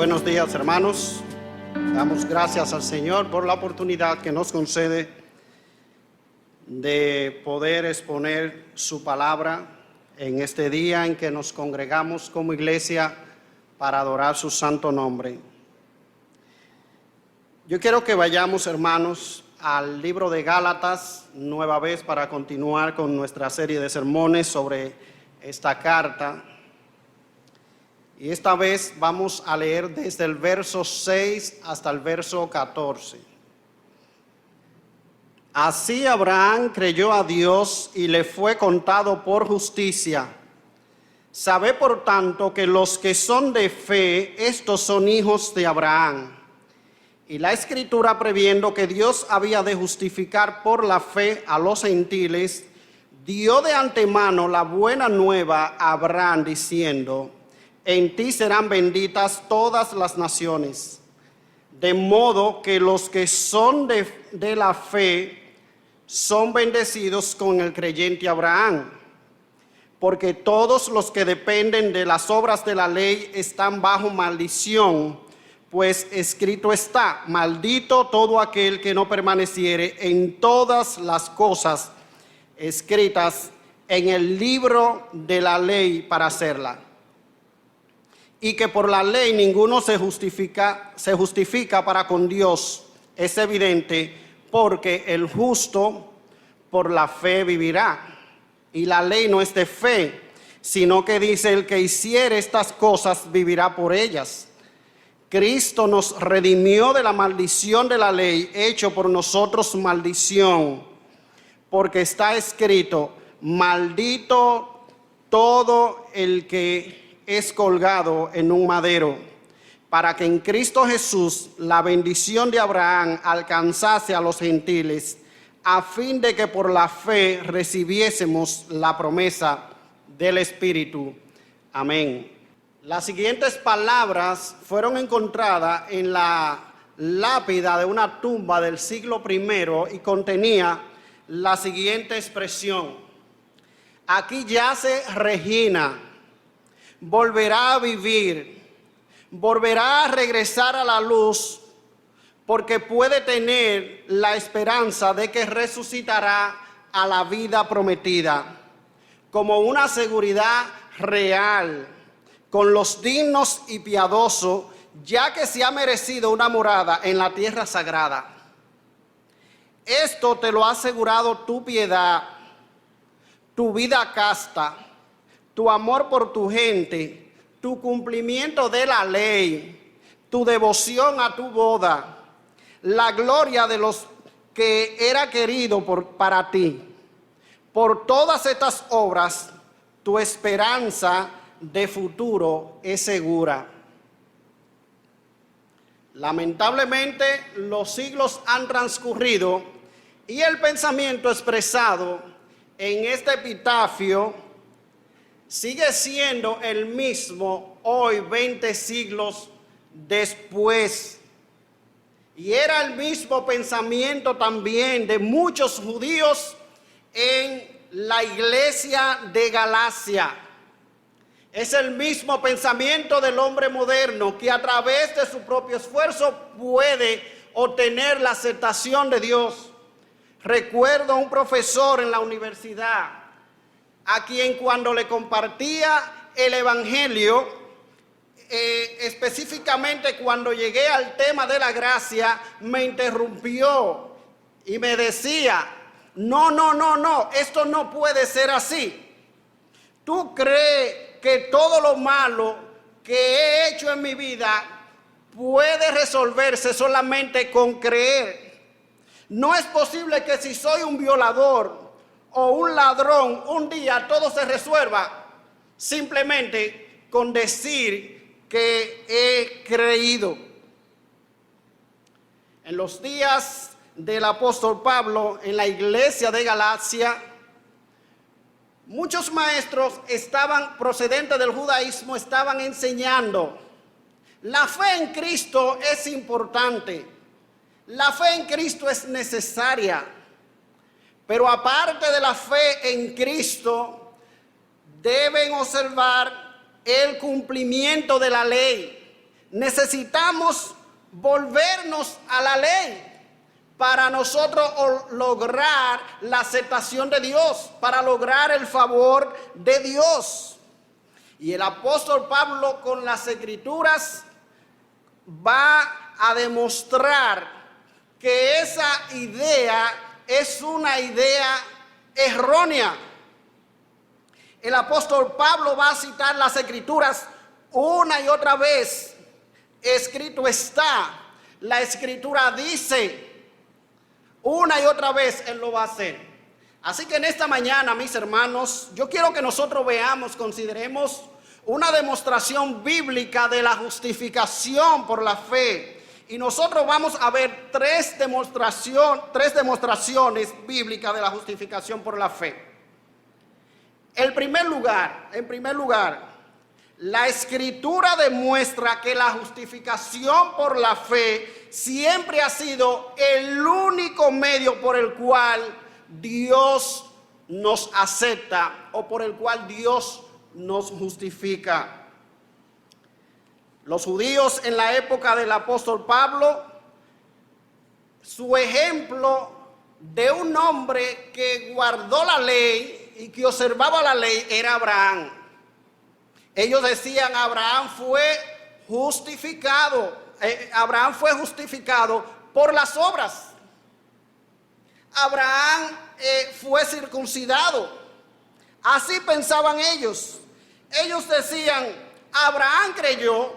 Buenos días, hermanos. Damos gracias al Señor por la oportunidad que nos concede de poder exponer su palabra en este día en que nos congregamos como iglesia para adorar su santo nombre. Yo quiero que vayamos, hermanos, al libro de Gálatas, nueva vez para continuar con nuestra serie de sermones sobre esta carta. Y esta vez vamos a leer desde el verso 6 hasta el verso 14. Así Abraham creyó a Dios y le fue contado por justicia. Sabe por tanto que los que son de fe, estos son hijos de Abraham. Y la Escritura, previendo que Dios había de justificar por la fe a los gentiles, dio de antemano la buena nueva a Abraham diciendo: en ti serán benditas todas las naciones. De modo que los que son de la fe son bendecidos con el creyente Abraham. Porque todos los que dependen de las obras de la ley están bajo maldición, pues escrito está: maldito todo aquel que no permaneciere en todas las cosas escritas en el libro de la ley para hacerla. Y que por la ley ninguno se justifica para con Dios. Es evidente, porque el justo por la fe vivirá. Y la ley no es de fe, sino que dice: el que hiciere estas cosas vivirá por ellas. Cristo nos redimió de la maldición de la ley, hecho por nosotros maldición, porque está escrito: maldito todo el que es colgado en un madero, para que en Cristo Jesús la bendición de Abraham alcanzase a los gentiles, a fin de que por la fe recibiésemos la promesa del Espíritu. Amén. Las siguientes palabras fueron encontradas en la lápida de una tumba del siglo I y contenía la siguiente expresión: aquí yace Regina, volverá a vivir, volverá a regresar a la luz, porque puede tener la esperanza de que resucitará a la vida prometida, como una seguridad real, con los dignos y piadosos, ya que se ha merecido una morada en la tierra sagrada. Esto te lo ha asegurado tu piedad, tu vida casta, tu amor por tu gente, tu cumplimiento de la ley, tu devoción a tu boda, la gloria de los que era querido para ti. Por todas estas obras, tu esperanza de futuro es segura. Lamentablemente, los siglos han transcurrido y el pensamiento expresado en este epitafio sigue siendo el mismo hoy, 20 siglos después. Y era el mismo pensamiento también de muchos judíos en la iglesia de Galacia. Es el mismo pensamiento del hombre moderno que a través de su propio esfuerzo puede obtener la aceptación de Dios. Recuerdo a un profesor en la universidad a quien, cuando le compartía el evangelio, específicamente cuando llegué al tema de la gracia, me interrumpió y me decía: no, esto no puede ser así. ¿Tú crees que todo lo malo que he hecho en mi vida puede resolverse solamente con creer? No es posible que si soy un violador o un ladrón, un día todo se resuelva simplemente con decir que he creído. En los días del apóstol Pablo, en la iglesia de Galacia, muchos maestros procedentes del judaísmo estaban enseñando: la fe en Cristo es importante, la fe en Cristo es necesaria. Pero aparte de la fe en Cristo, deben observar el cumplimiento de la ley. necesitamos volvernos a la ley para nosotros lograr la aceptación de Dios, para lograr el favor de Dios. Y el apóstol Pablo con las Escrituras va a demostrar que esa idea es una idea errónea. El apóstol Pablo va a citar las Escrituras una y otra vez. Escrito está, la Escritura dice, una y otra vez él lo va a hacer. Así que en esta mañana, mis hermanos, yo quiero que nosotros veamos, consideremos una demostración bíblica de la justificación por la fe. Y nosotros vamos a ver tres demostraciones bíblicas de la justificación por la fe. En primer lugar, la Escritura demuestra que la justificación por la fe siempre ha sido el único medio por el cual Dios nos acepta o por el cual Dios nos justifica. Los judíos en la época del apóstol Pablo, su ejemplo de un hombre que guardó la ley y que observaba la ley era Abraham. Ellos decían, Abraham fue justificado por las obras. Abraham fue circuncidado. Así pensaban ellos. Ellos decían, Abraham creyó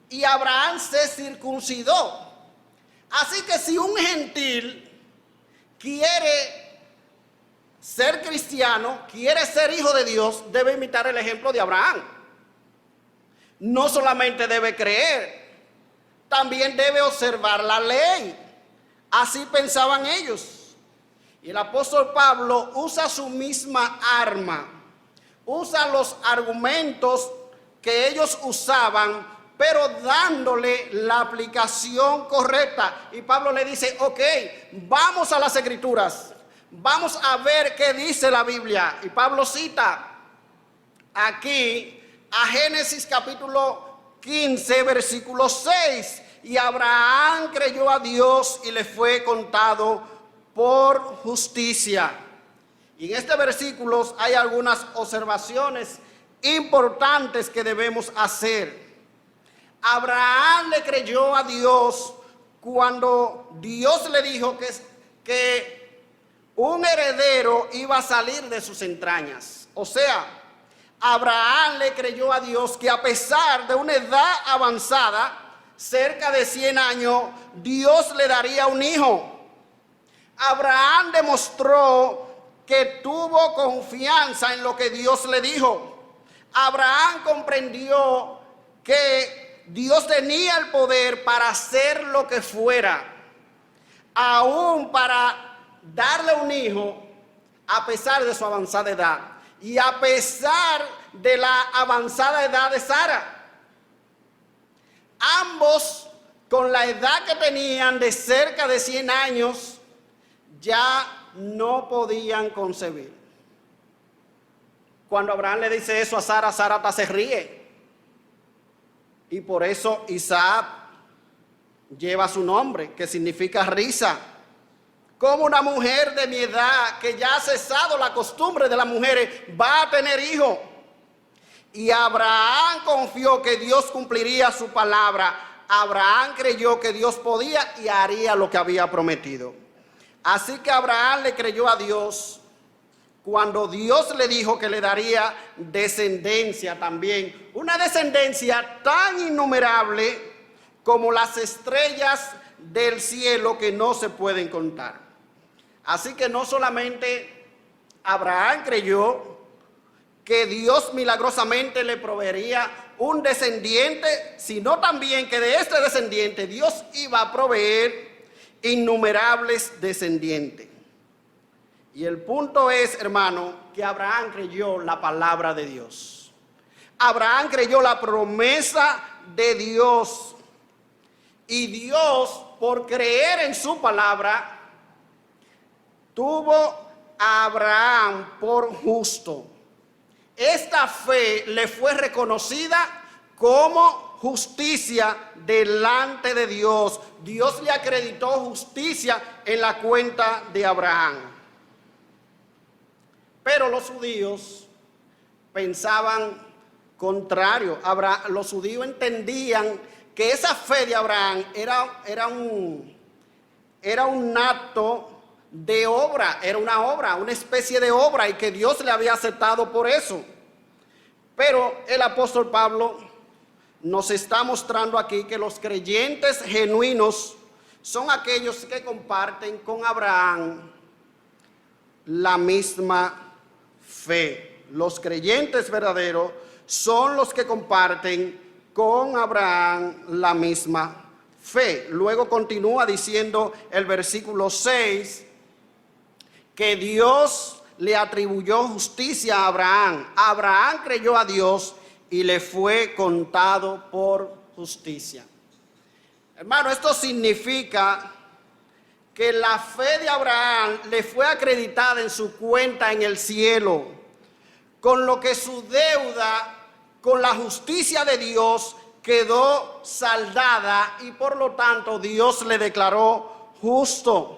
y Abraham se circuncidó. Así que si un gentil quiere ser cristiano, quiere ser hijo de Dios, debe imitar el ejemplo de Abraham. No solamente debe creer, también debe observar la ley. Así pensaban ellos. Y el apóstol Pablo usa su misma arma, usa los argumentos que ellos usaban, pero dándole la aplicación correcta. Y Pablo le dice, ok, vamos a las Escrituras, vamos a ver qué dice la Biblia. Y Pablo cita aquí a Génesis capítulo 15, versículo 6. Y Abraham creyó a Dios y le fue contado por justicia. Y en este versículo hay algunas observaciones importantes que debemos hacer. Abraham le creyó a Dios cuando Dios le dijo que un heredero iba a salir de sus entrañas. O sea, Abraham le creyó a Dios que a pesar de una edad avanzada, cerca de 100 años, Dios le daría un hijo. Abraham demostró que tuvo confianza en lo que Dios le dijo. Abraham comprendió que Dios tenía el poder para hacer lo que fuera, aún para darle un hijo a pesar de su avanzada edad y a pesar de la avanzada edad de Sara. Ambos, con la edad que tenían de cerca de 100 años, ya no podían concebir. Cuando Abraham le dice eso a Sara, Sara hasta se ríe. Y por eso Isaac lleva su nombre, que significa risa. Como una mujer de mi edad, que ya ha cesado la costumbre de las mujeres, va a tener hijo. Y Abraham confió que Dios cumpliría su palabra. Abraham creyó que Dios podía y haría lo que había prometido. Así que Abraham le creyó a Dios cuando Dios le dijo que le daría descendencia también. Una descendencia tan innumerable como las estrellas del cielo que no se pueden contar. Así que no solamente Abraham creyó que Dios milagrosamente le proveería un descendiente, sino también que de este descendiente Dios iba a proveer innumerables descendientes. Y el punto es, hermano, que Abraham creyó la palabra de Dios. Abraham creyó la promesa de Dios. Y Dios, por creer en su palabra, tuvo a Abraham por justo. Esta fe le fue reconocida como justicia delante de Dios. Dios le acreditó justicia en la cuenta de Abraham. Pero los judíos pensaban contrario. Los judíos entendían que esa fe de Abraham era un acto de obra, era una obra, una especie de obra, y que Dios le había aceptado por eso. Pero el apóstol Pablo nos está mostrando aquí que los creyentes genuinos son aquellos que comparten con Abraham la misma fe. Los creyentes verdaderos son los que comparten con Abraham la misma fe. Luego continúa diciendo el versículo 6 que Dios le atribuyó justicia a Abraham. Abraham creyó a Dios y le fue contado por justicia. Hermano, esto significa que la fe de Abraham le fue acreditada en su cuenta en el cielo, con lo que su deuda con la justicia de Dios quedó saldada y por lo tanto Dios le declaró justo.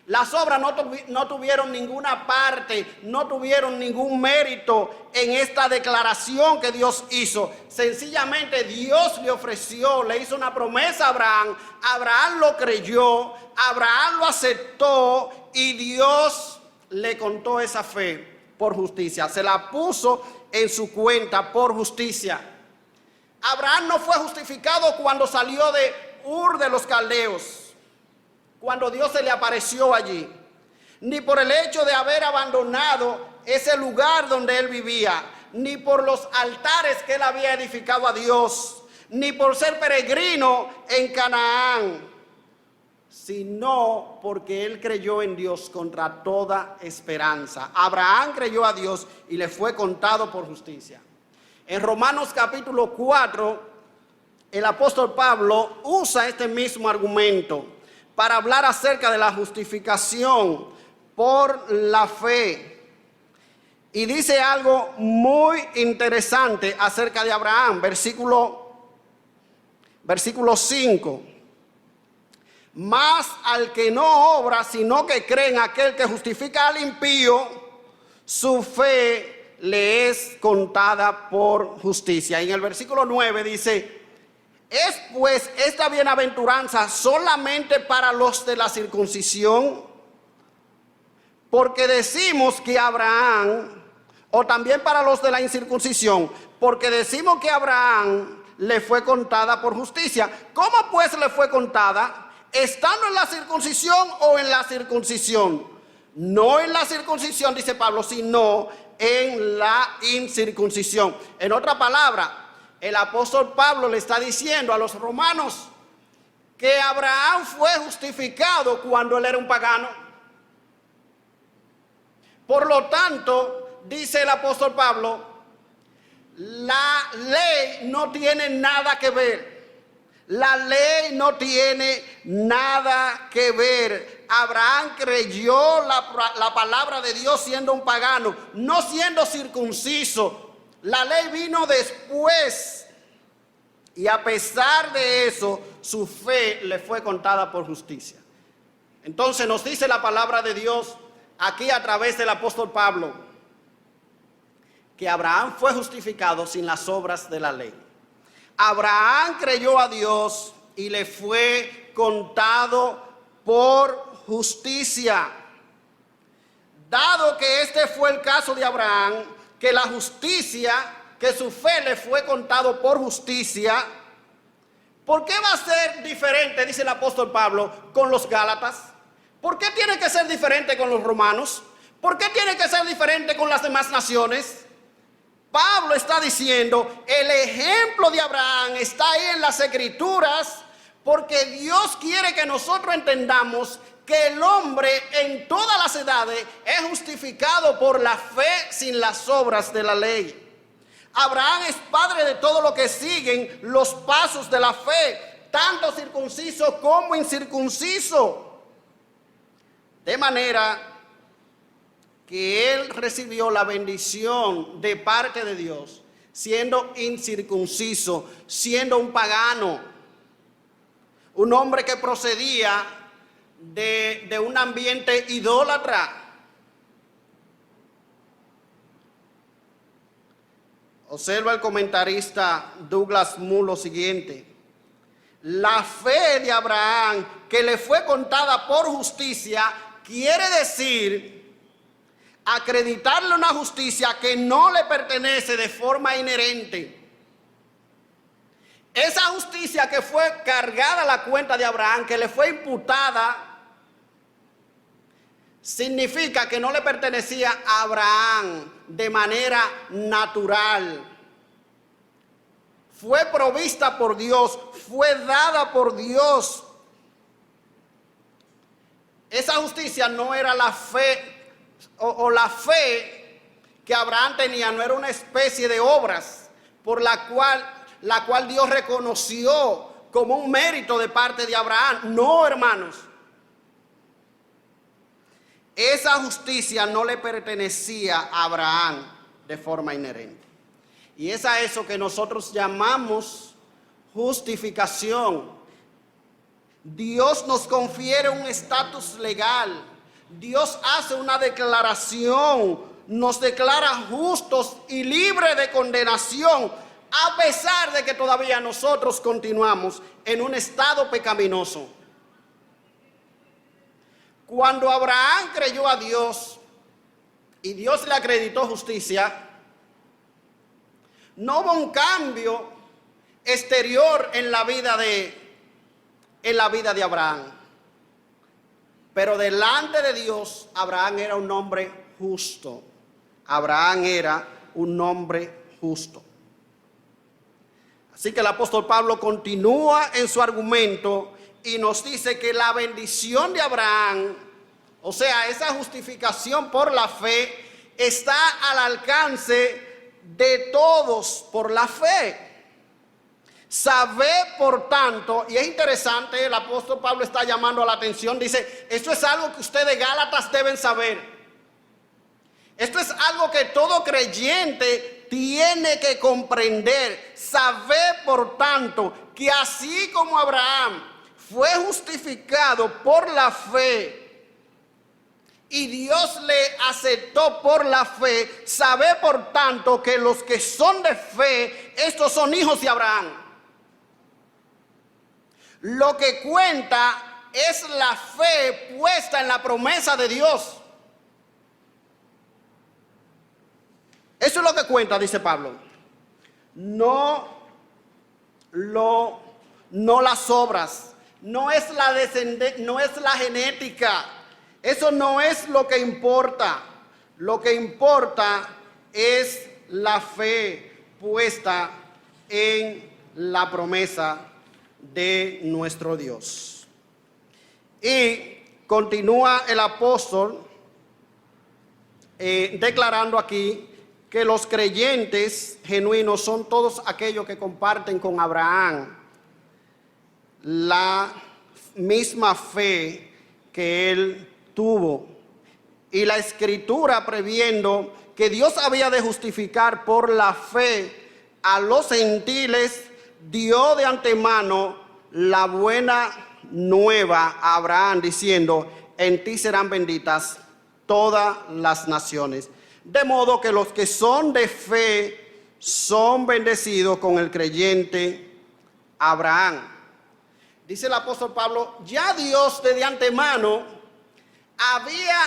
Las obras no tuvieron ninguna parte, no tuvieron ningún mérito en esta declaración que Dios hizo. Sencillamente Dios le ofreció, le hizo una promesa a Abraham. Abraham lo creyó, Abraham lo aceptó y Dios le contó esa fe por justicia. Se la puso en su cuenta por justicia. Abraham no fue justificado cuando salió de Ur de los Caldeos, cuando Dios se le apareció allí, ni por el hecho de haber abandonado ese lugar donde él vivía, ni por los altares que él había edificado a Dios, ni por ser peregrino en Canaán, sino porque él creyó en Dios contra toda esperanza. Abraham creyó a Dios y le fue contado por justicia. En Romanos capítulo 4, el apóstol Pablo usa este mismo argumento para hablar acerca de la justificación por la fe. Y dice algo muy interesante acerca de Abraham, versículo 5. Mas al que no obra, sino que cree en aquel que justifica al impío, su fe le es contada por justicia. Y en el versículo 9 dice: ¿es pues esta bienaventuranza solamente para los de la circuncisión? Porque decimos que Abraham, o también para los de la incircuncisión, porque decimos que Abraham le fue contada por justicia. ¿Cómo pues le fue contada? ¿Estando en la circuncisión o en la circuncisión? No en la circuncisión, dice Pablo, sino en la incircuncisión. En otra palabra, el apóstol Pablo le está diciendo a los romanos que Abraham fue justificado cuando él era un pagano. Por lo tanto, dice el apóstol Pablo, la ley no tiene nada que ver. La ley no tiene nada que ver. Abraham creyó la palabra de Dios siendo un pagano, no siendo circunciso. La ley vino después y a pesar de eso, su fe le fue contada por justicia. Entonces nos dice la palabra de Dios aquí a través del apóstol Pablo que Abraham fue justificado sin las obras de la ley. Abraham creyó a Dios y le fue contado por justicia. Dado que este fue el caso de Abraham, que la justicia, que su fe le fue contado por justicia, ¿por qué va a ser diferente, dice el apóstol Pablo, con los Gálatas? ¿Por qué tiene que ser diferente con los romanos? ¿Por qué tiene que ser diferente con las demás naciones? Pablo está diciendo, el ejemplo de Abraham está ahí en las Escrituras, porque Dios quiere que nosotros entendamos que el hombre en todas las edades es justificado por la fe sin las obras de la ley. Abraham es padre de todo lo que siguen los pasos de la fe, tanto circunciso como incircunciso. De manera que él recibió la bendición de parte de Dios siendo incircunciso, siendo un pagano, un hombre que procedía de un ambiente idólatra. Observa el comentarista Douglas Moo lo siguiente: la fe de Abraham, que le fue contada por justicia, quiere decir acreditarle una justicia que no le pertenece de forma inherente. Esa justicia que fue cargada a la cuenta de Abraham, que le fue imputada, significa que no le pertenecía a Abraham de manera natural. Fue provista por Dios, fue dada por Dios. Esa justicia no era la fe o la fe que Abraham tenía, no era una especie de obras por la cual Dios reconoció como un mérito de parte de Abraham. No, hermanos. Esa justicia no le pertenecía a Abraham de forma inherente. Y es a eso que nosotros llamamos justificación. Dios nos confiere un estatus legal. Dios hace una declaración, nos declara justos y libres de condenación, a pesar de que todavía nosotros continuamos en un estado pecaminoso. Cuando Abraham creyó a Dios y Dios le acreditó justicia, no hubo un cambio exterior en la vida de Abraham. Pero delante de Dios, Abraham era un hombre justo. Abraham era un hombre justo. Así que el apóstol Pablo continúa en su argumento y nos dice que la bendición de Abraham, o sea, esa justificación por la fe, está al alcance de todos por la fe. Sabed, por tanto, y es interesante, el apóstol Pablo está llamando la atención, dice, esto es algo que ustedes Gálatas deben saber. Esto es algo que todo creyente tiene que comprender. Sabed, por tanto, que así como Abraham fue justificado por la fe y Dios le aceptó por la fe, sabed, por tanto, que los que son de fe, estos son hijos de Abraham. Lo que cuenta es la fe puesta en la promesa de Dios. Eso es lo que cuenta, dice Pablo. No las obras, no es la genética. Eso no es lo que importa. Lo que importa es la fe puesta en la promesa de nuestro Dios. Y continúa el apóstol declarando aquí que los creyentes genuinos son todos aquellos que comparten con Abraham la misma fe que él tuvo. Y la Escritura, previendo que Dios había de justificar por la fe a los gentiles, dio de antemano la buena nueva a Abraham, diciendo, en ti serán benditas todas las naciones. De modo que los que son de fe son bendecidos con el creyente Abraham. Dice el apóstol Pablo, ya Dios de antemano había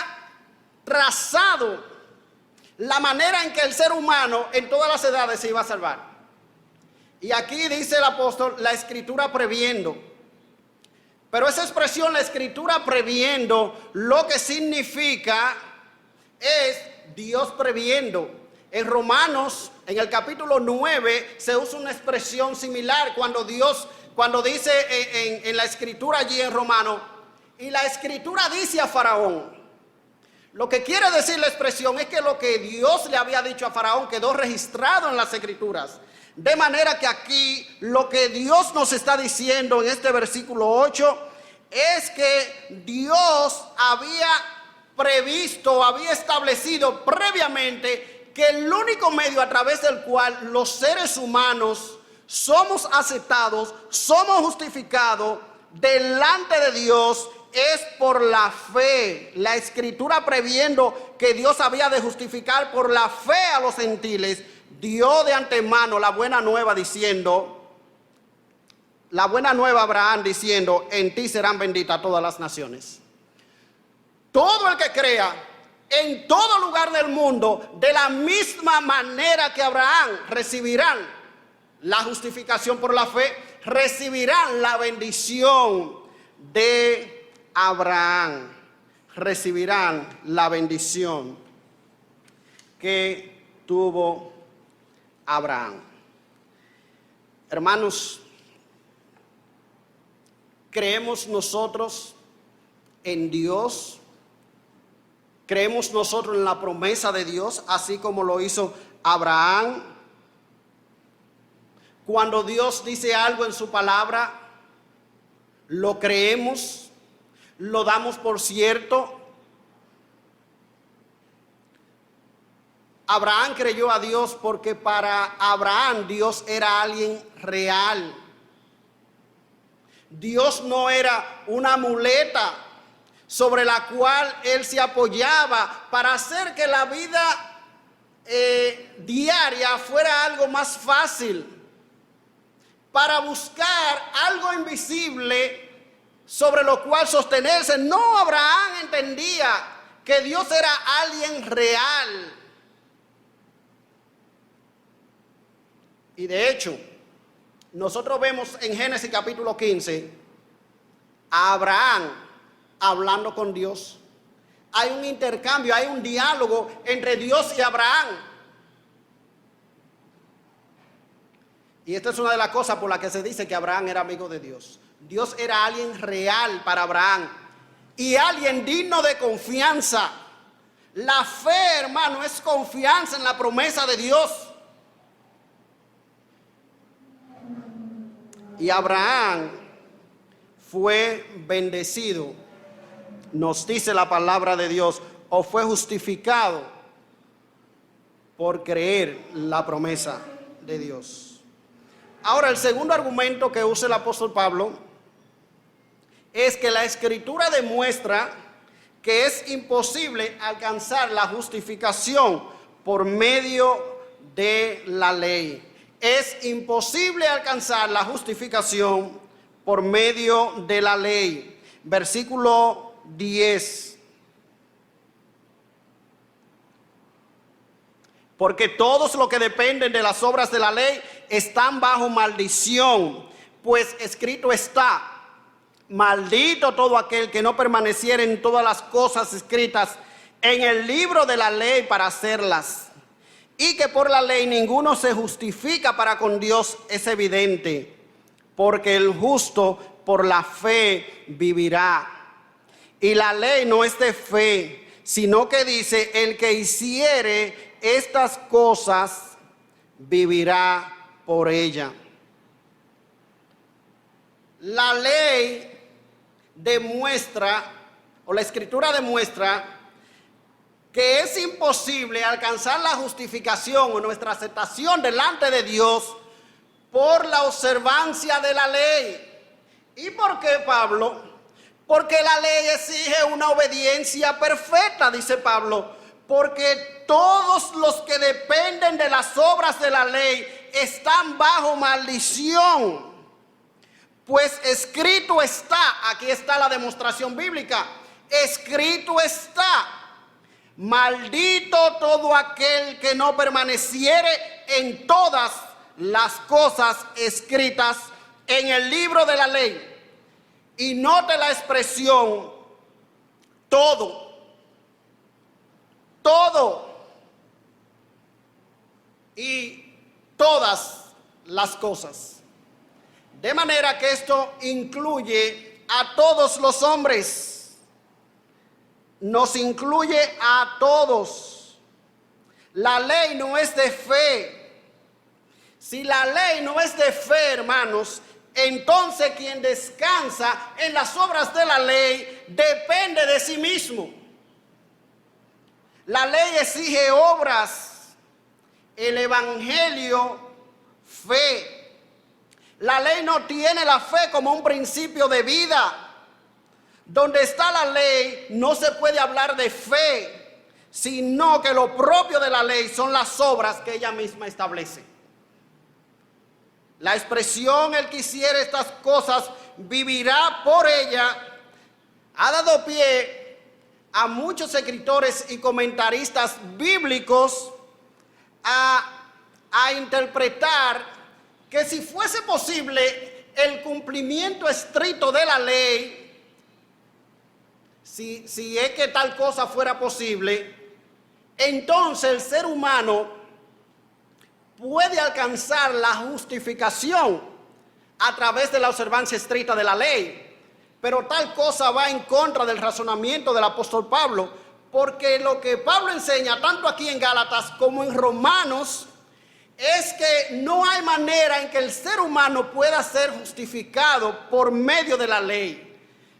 trazado la manera en que el ser humano en todas las edades se iba a salvar. Y aquí dice el apóstol, la Escritura previendo. Pero esa expresión, la Escritura previendo, lo que significa es Dios previendo. En Romanos, en el capítulo 9, se usa una expresión similar cuando dice en la Escritura allí en Romanos, y la Escritura dice a Faraón. Lo que quiere decir la expresión es que lo que Dios le había dicho a Faraón quedó registrado en las Escrituras. De manera que aquí lo que Dios nos está diciendo en este versículo 8 es que Dios había previsto, había establecido previamente que el único medio a través del cual los seres humanos somos aceptados, somos justificados delante de Dios es por la fe. La Escritura, previendo que Dios había de justificar por la fe a los gentiles, dio de antemano la buena nueva diciendo, la buena nueva a Abraham diciendo, en ti serán benditas todas las naciones. Todo el que crea en todo lugar del mundo, de la misma manera que Abraham, recibirán la justificación por la fe, recibirán la bendición de Abraham, recibirán la bendición que tuvo Abraham. Hermanos, ¿creemos nosotros en Dios? ¿Creemos nosotros en la promesa de Dios, así como lo hizo Abraham? Cuando Dios dice algo en su palabra, ¿lo creemos? ¿Lo damos por cierto? Abraham creyó a Dios porque para Abraham Dios era alguien real. Dios no era una muleta sobre la cual él se apoyaba para hacer que la vida diaria fuera algo más fácil, para buscar algo invisible sobre lo cual sostenerse. No, Abraham entendía que Dios era alguien real. Y de hecho, nosotros vemos en Génesis capítulo 15 a Abraham hablando con Dios. Hay un intercambio, hay un diálogo entre Dios y Abraham. Y esta es una de las cosas por las que se dice que Abraham era amigo de Dios. Dios era alguien real para Abraham y alguien digno de confianza. La fe, hermano, es confianza en la promesa de Dios. Y Abraham fue bendecido, nos dice la palabra de Dios, o fue justificado por creer la promesa de Dios. Ahora, el segundo argumento que usa el apóstol Pablo es que la Escritura demuestra que es imposible alcanzar la justificación por medio de la ley. Es imposible alcanzar la justificación por medio de la ley. Versículo 10. Porque todos los que dependen de las obras de la ley están bajo maldición, pues escrito está: maldito todo aquel que no permaneciera en todas las cosas escritas en el libro de la ley para hacerlas. Y que por la ley ninguno se justifica para con Dios es evidente, porque el justo por la fe vivirá. Y la ley no es de fe, sino que dice: el que hiciere estas cosas vivirá por ella. La ley demuestra, o la Escritura demuestra, que es imposible alcanzar la justificación o nuestra aceptación delante de Dios por la observancia de la ley. ¿Y por qué, Pablo? Porque la ley exige una obediencia perfecta, dice Pablo, porque todos los que dependen de las obras de la ley están bajo maldición. Pues escrito está, aquí está la demostración bíblica, escrito está: maldito todo aquel que no permaneciere en todas las cosas escritas en el libro de la ley. Y note la expresión todo, todo y todas las cosas. De manera que esto incluye a todos los hombres, nos incluye a todos. La ley no es de fe. Si la ley no es de fe, hermanos, entonces quien descansa en las obras de la ley depende de sí mismo. La ley exige obras el evangelio, fe. La ley no tiene la fe como un principio de vida. Donde está la ley no se puede hablar de fe, sino que lo propio de la ley son las obras que ella misma establece. La expresión el que hiciere estas cosas vivirá por ella ha dado pie a muchos escritores y comentaristas bíblicos a interpretar que si fuese posible el cumplimiento estricto de la ley, si es que tal cosa fuera posible, entonces el ser humano puede alcanzar la justificación a través de la observancia estricta de la ley. Pero tal cosa va en contra del razonamiento del apóstol Pablo, porque lo que Pablo enseña tanto aquí en Gálatas como en Romanos es que no hay manera en que el ser humano pueda ser justificado por medio de la ley.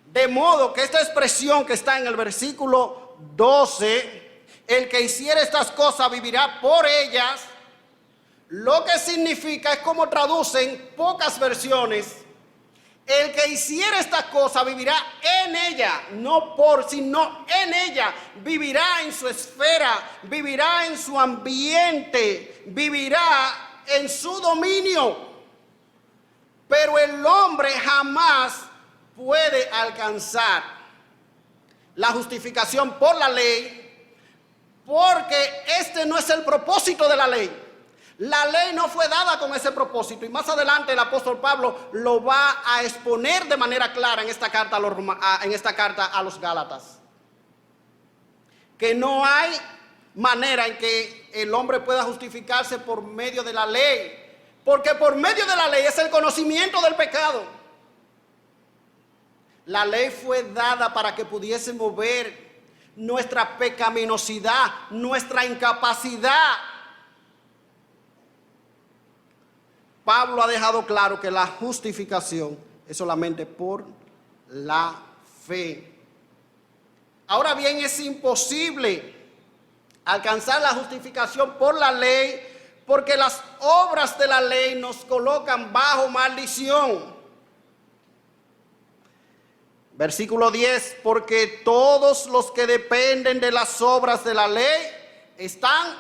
De modo que esta expresión que está en el versículo 12, el que hiciera estas cosas vivirá por ellas, lo que significa es como traducen pocas versiones. El que hiciera esta cosa vivirá en ella, no por, sino en ella. Vivirá en su esfera, vivirá en su ambiente, vivirá en su dominio. Pero el hombre jamás puede alcanzar la justificación por la ley, porque este no es el propósito de la ley. La ley no fue dada con ese propósito, y más adelante el apóstol Pablo lo va a exponer de manera clara en esta carta a los Gálatas, que no hay manera en que el hombre pueda justificarse por medio de la ley, porque por medio de la ley es el conocimiento del pecado. La ley fue dada para que pudiésemos ver nuestra pecaminosidad, nuestra incapacidad. Pablo ha dejado claro que la justificación es solamente por la fe. Ahora bien, es imposible alcanzar la justificación por la ley, porque las obras de la ley nos colocan bajo maldición. Versículo 10, porque todos los que dependen de las obras de la ley están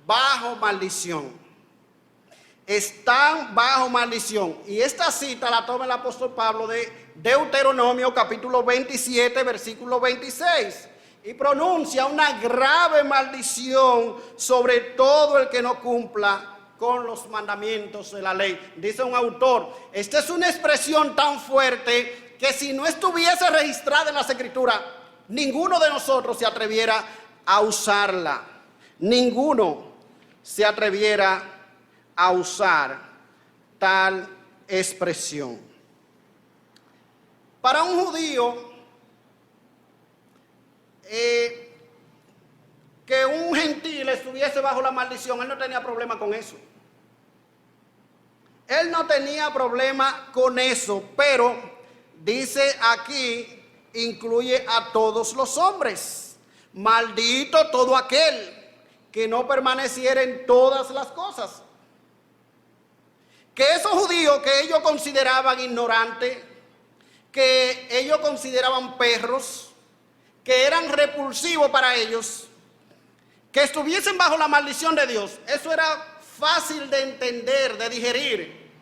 bajo maldición. Están bajo maldición. Y esta cita la toma el apóstol Pablo de Deuteronomio capítulo 27, versículo 26. Y pronuncia una grave maldición sobre todo el que no cumpla con los mandamientos de la ley. Dice un autor, esta es una expresión tan fuerte que si no estuviese registrada en las Escrituras, ninguno de nosotros se atreviera a usarla. Ninguno se atreviera a usar tal expresión. Para un judío, que un gentil estuviese bajo la maldición, él no tenía problema con eso. Él no tenía problema con eso, pero dice aquí, incluye a todos los hombres. Maldito todo aquel que no permaneciera en todas las cosas. Que esos judíos que ellos consideraban ignorantes, que ellos consideraban perros, que eran repulsivos para ellos, que estuviesen bajo la maldición de Dios, eso era fácil de entender, de digerir.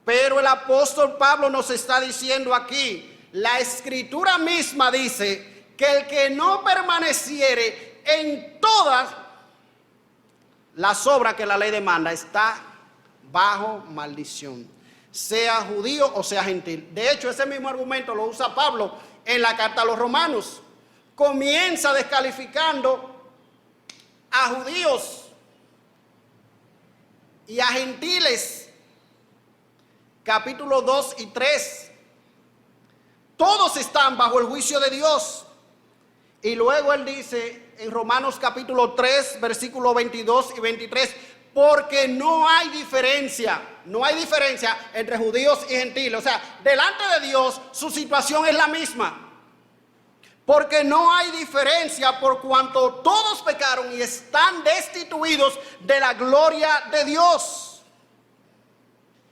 Pero el apóstol Pablo nos está diciendo aquí, la Escritura misma dice que el que no permaneciere en todas las obras que la ley demanda está bajo maldición, sea judío o sea gentil. De hecho, ese mismo argumento lo usa Pablo en la carta a los Romanos. Comienza descalificando a judíos y a gentiles. Capítulo 2 y 3. Todos están bajo el juicio de Dios. Y luego él dice en Romanos capítulo 3, versículos 22 y 23, porque no hay diferencia entre judíos y gentiles. O sea, delante de Dios su situación es la misma. Porque no hay diferencia por cuanto todos pecaron y están destituidos de la gloria de Dios.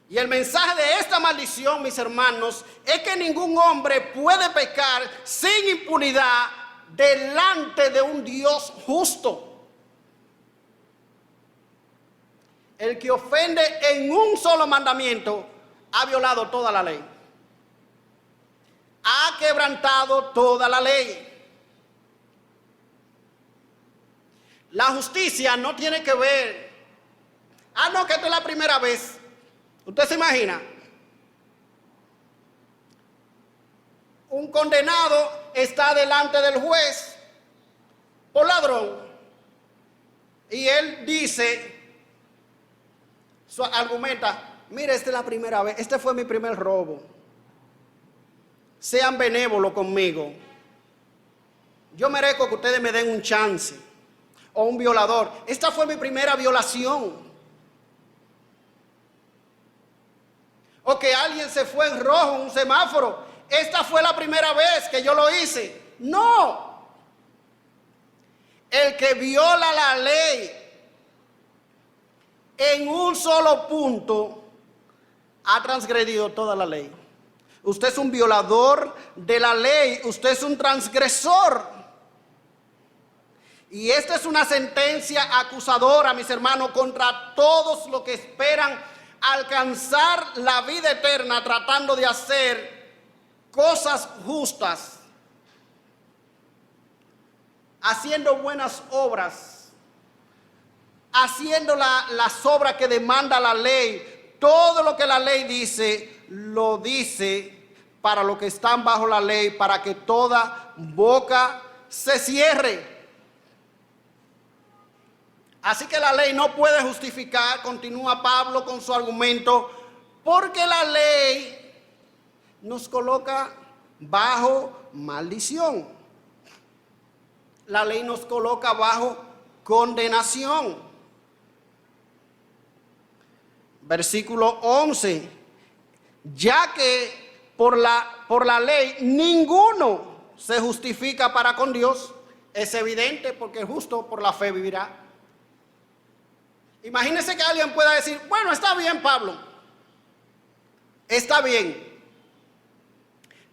Y el mensaje de esta maldición, mis hermanos, es que ningún hombre puede pecar sin impunidad delante de un Dios justo. El que ofende en un solo mandamiento ha violado toda la ley. Ha quebrantado toda la ley. La justicia no tiene que ver. No, que esta es la primera vez. ¿Usted se imagina? Un condenado está delante del juez por ladrón. Y él argumenta, mire, esta es la primera vez, este fue mi primer robo. Sean benévolos conmigo. Yo merezco que ustedes me den un chance. O un violador. Esta fue mi primera violación. O que alguien se fue en rojo en un semáforo. Esta fue la primera vez que yo lo hice. No. El que viola la ley en un solo punto ha transgredido toda la ley. Usted es un violador de la ley, usted es un transgresor. Y esta es una sentencia acusadora, mis hermanos, contra todos los que esperan alcanzar la vida eterna tratando de hacer cosas justas, haciendo buenas obras, haciendo las obras que demanda la ley. Todo lo que la ley dice, lo dice para los que están bajo la ley, para que toda boca se cierre. Así que la ley no puede justificar, continúa Pablo con su argumento, porque la ley nos coloca bajo maldición. La ley nos coloca bajo condenación. Versículo 11. Ya que por la ley ninguno se justifica para con Dios, es evidente, porque el justo por la fe vivirá. Imagínese que alguien pueda decir, bueno, está bien, Pablo, está bien.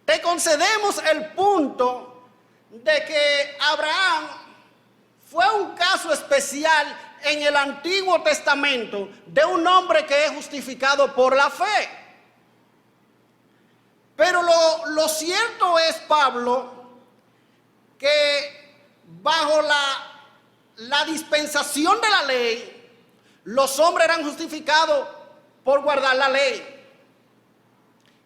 Te concedemos el punto de que Abraham fue un caso especial en el Antiguo Testamento de un hombre que es justificado por la fe. Pero lo cierto es, Pablo, que bajo la dispensación de la ley, los hombres eran justificados por guardar la ley.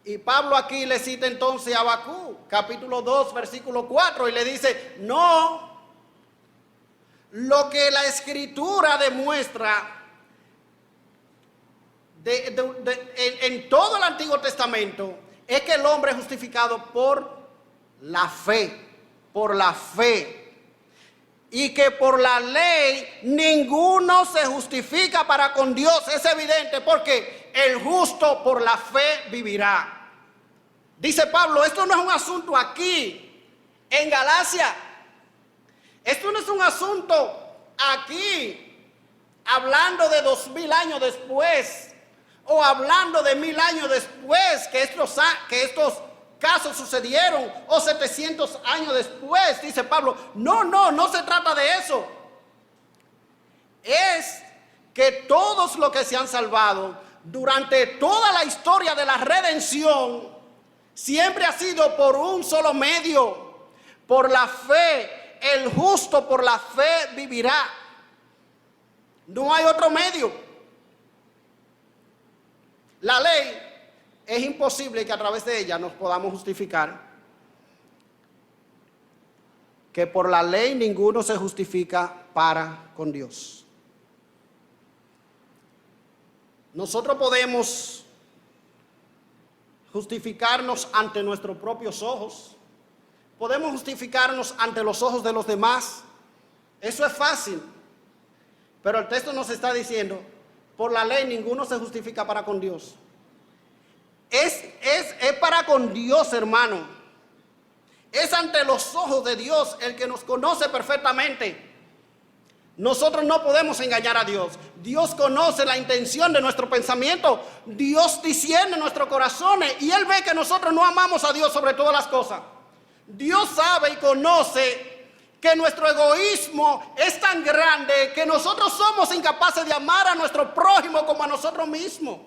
Y Pablo aquí le cita entonces a Habacuc, capítulo 2, versículo 4, y le dice, no, lo que la Escritura demuestra en todo el Antiguo Testamento es que el hombre es justificado por la fe, y que por la ley ninguno se justifica para con Dios. Es evidente, porque el justo por la fe vivirá. Dice Pablo, esto no es un asunto aquí en Galacia, esto no es un asunto aquí hablando de 2000 años después, o hablando de 1000 años después que estos casos sucedieron, o 700 años después. Dice Pablo, no se trata de eso. Es que todos los que se han salvado durante toda la historia de la redención siempre ha sido por un solo medio, por la fe. El justo por la fe vivirá. No hay otro medio. La ley es imposible que a través de ella nos podamos justificar. Que por la ley ninguno se justifica para con Dios. Nosotros podemos justificarnos ante nuestros propios ojos. Podemos justificarnos ante los ojos de los demás. Eso es fácil. Pero el texto nos está diciendo, por la ley ninguno se justifica para con Dios. Es para con Dios, hermano. es ante los ojos de Dios, el que nos conoce perfectamente. Nosotros no podemos engañar a Dios. Dios conoce la intención de nuestro pensamiento. Dios discierne nuestros corazones y Él ve que nosotros no amamos a Dios sobre todas las cosas. Dios sabe y conoce que nuestro egoísmo es tan grande que nosotros somos incapaces de amar a nuestro prójimo como a nosotros mismos.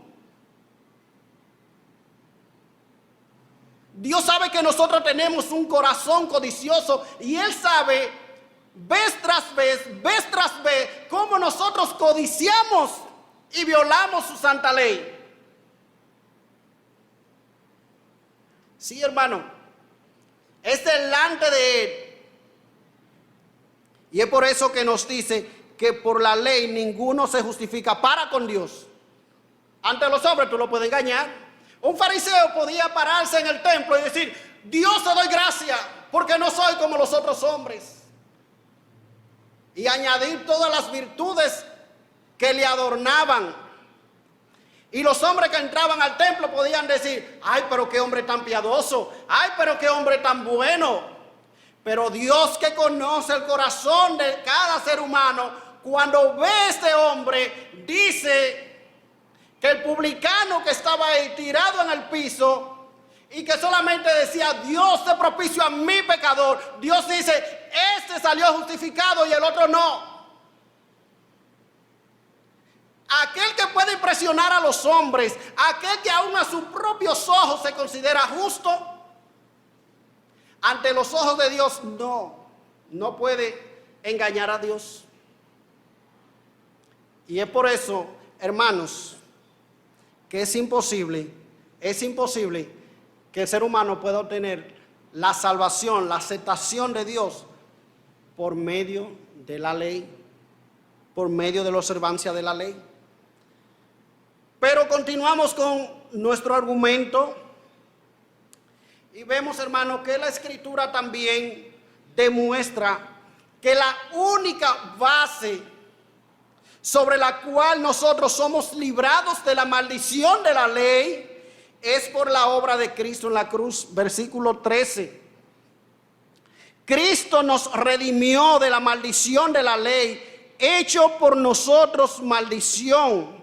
Dios sabe que nosotros tenemos un corazón codicioso y Él sabe vez tras vez, cómo nosotros codiciamos y violamos su santa ley. Sí, hermano, es delante de Él. Y es por eso que nos dice que por la ley ninguno se justifica para con Dios. Ante los hombres tú lo puedes engañar. Un fariseo podía pararse en el templo y decir: Dios, te doy gracias porque no soy como los otros hombres. Y añadir todas las virtudes que le adornaban. Y los hombres que entraban al templo podían decir: ay, pero qué hombre tan piadoso, ay, pero qué hombre tan bueno. Pero Dios, que conoce el corazón de cada ser humano, cuando ve a este hombre, dice que el publicano que estaba ahí tirado en el piso y que solamente decía: Dios te propicio a mi pecador, Dios dice: este salió justificado y el otro no. Aquel que puede impresionar a los hombres, aquel que aún a sus propios ojos se considera justo, ante los ojos de Dios no puede engañar a Dios. Y es por eso, hermanos, que es imposible que el ser humano pueda obtener la salvación, la aceptación de Dios por medio de la ley, por medio de la observancia de la ley. Pero continuamos con nuestro argumento y vemos, hermano, que la Escritura también demuestra que la única base sobre la cual nosotros somos librados de la maldición de la ley es por la obra de Cristo en la cruz. Versículo 13. Cristo nos redimió de la maldición de la ley, hecho por nosotros maldición,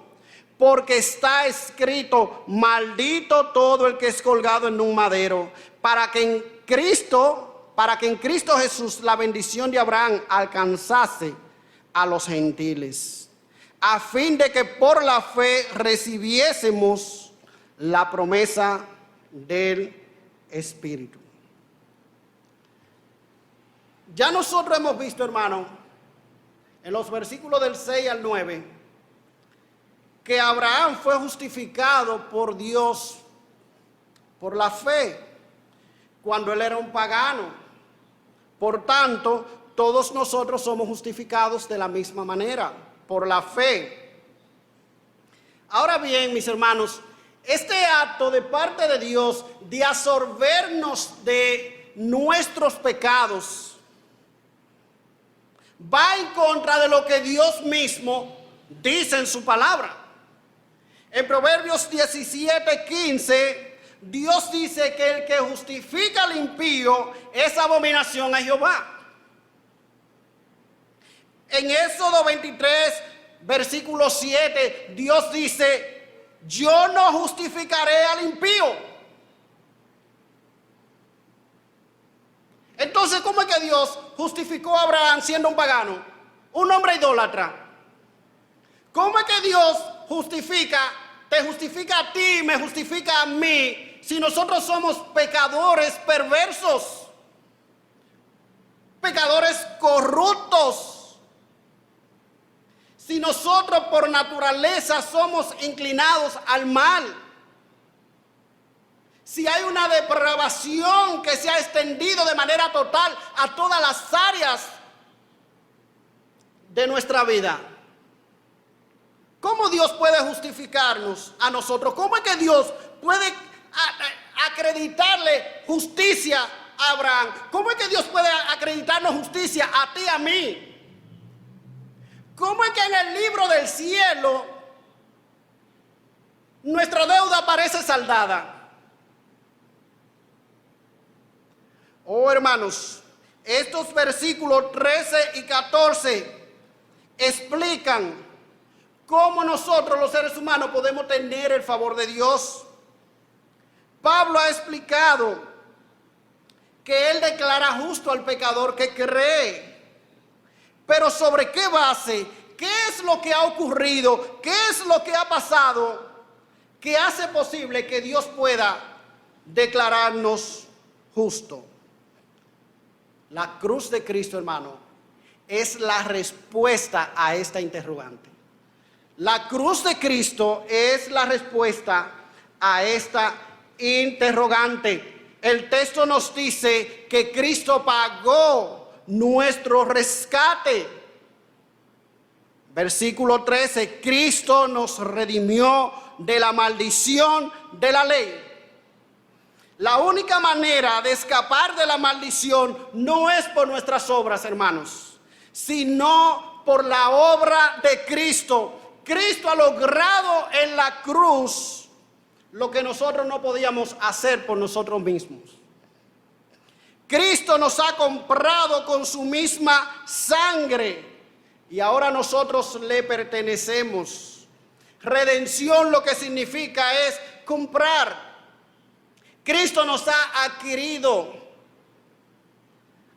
porque está escrito: maldito todo el que es colgado en un madero, para que en Cristo Jesús la bendición de Abraham alcanzase a los gentiles, a fin de que por la fe recibiésemos la promesa del Espíritu. Ya nosotros hemos visto, hermano, en los versículos del 6 al 9, que Abraham fue justificado por Dios por la fe, cuando él era un pagano. Por tanto, todos nosotros somos justificados de la misma manera, por la fe. Ahora bien, mis hermanos, este acto de parte de Dios de absorbernos de nuestros pecados va en contra de lo que Dios mismo dice en su palabra. En Proverbios 17:15, Dios dice que el que justifica al impío es abominación a Jehová. En Éxodo 23, versículo 7, Dios dice: yo no justificaré al impío. Entonces, ¿cómo es que Dios justificó a Abraham siendo un pagano, un hombre idólatra? ¿Cómo es que Dios te justifica a ti, me justifica a mí, si nosotros somos pecadores perversos, pecadores corruptos? Si nosotros por naturaleza somos inclinados al mal, si hay una depravación que se ha extendido de manera total a todas las áreas de nuestra vida, ¿cómo Dios puede justificarnos a nosotros? ¿Cómo es que Dios puede acreditarle justicia a Abraham? ¿Cómo es que Dios puede acreditarnos justicia a ti y a mí? ¿Cómo es que en el libro del cielo nuestra deuda parece saldada? Oh, hermanos, estos versículos 13 y 14 explican cómo nosotros los seres humanos podemos tener el favor de Dios. Pablo ha explicado que él declara justo al pecador que cree. Pero ¿sobre qué base? ¿Qué es lo que ha ocurrido? ¿Qué es lo que ha pasado que hace posible que Dios pueda declararnos justo? La cruz de Cristo, hermano, es la respuesta a esta interrogante. La cruz de Cristo es la respuesta a esta interrogante. El texto nos dice que Cristo pagó nuestro rescate. Versículo 13, Cristo nos redimió de la maldición de la ley. La única manera de escapar de la maldición no es por nuestras obras, hermanos, sino por la obra de Cristo. Cristo ha logrado en la cruz lo que nosotros no podíamos hacer por nosotros mismos. Cristo nos ha comprado con su misma sangre y ahora nosotros le pertenecemos. Redención lo que significa es comprar. Cristo nos ha adquirido.